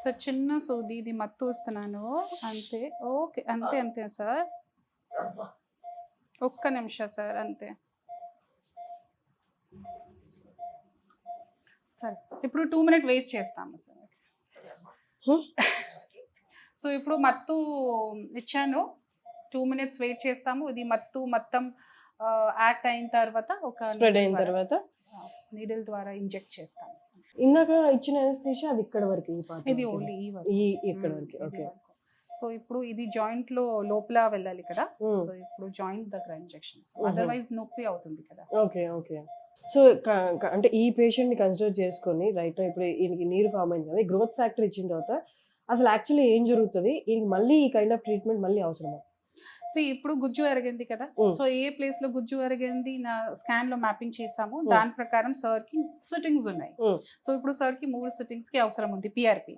Sir చిన్న సూది ఇది మత్తు వస్తున్నాను అంతే. ఓకే, అంతే అంతే సార్. ఒక్క నిమిషం సార్ అంతే. సరే ఇప్పుడు 2 మినిట్ వేస్ట్ చేస్తాము సార్. సో ఇప్పుడు మత్తు ఇచ్చాను, 2 మినిట్స్ వెయిట్ చేస్తాము. ఇది మత్తు మొత్తం యాక్ట్ అయిన తర్వాత ఒక స్ప్రెడ్ అయిన తర్వాత నీడిల్ ద్వారా ఇంజెక్ట్ చేస్తాము. ఇందాక ఇచ్చిన అనస్థీషియా అది ఇక్కడ వరకు ఈ part ఇది వరకేనా? ఓన్లీ ఈ ఇక్కడ వరకు ఓకే. సో ఇప్పుడు ఇది జాయింట్ లో లోపల వెళ్ళాలి కదా. Hmm. సో ఇప్పుడు జాయింట్ దగ్గర ఇంజెక్షన్ ఇస్తాం, అదర్వైజ్ నొప్పి అవుతుంది కదా. Okay okay. సో అంటే ఈ పేషెంట్ ని కన్సిడర్ చేసుకొని రైట్ ఇప్పుడు ఈయనకి నీరు ఫామ్ అయింది కదా, గ్రోత్ ఫ్యాక్టర్ ఇచ్చిన తర్వాత అసలు యాక్చువల్లీ ఏం జరుగుతుంది, ఈయనకి మళ్ళీ ఈ కైండ్ ఆఫ్ ట్రీట్మెంట్ మళ్ళీ అవసరమా? ఇప్పుడు గుజ్జు ఎరగింది కదా. సో ఏ ప్లేస్ లో గుజ్జు ఎరగింది నా స్కాన్ లో మ్యాపింగ్ చేసాము, దాని ప్రకారం సార్ కి సిట్టింగ్స్ ఉన్నాయి. సో ఇప్పుడు సార్ కి 3 సిట్టింగ్స్ కి అవసరం ఉంది పిఆర్పి.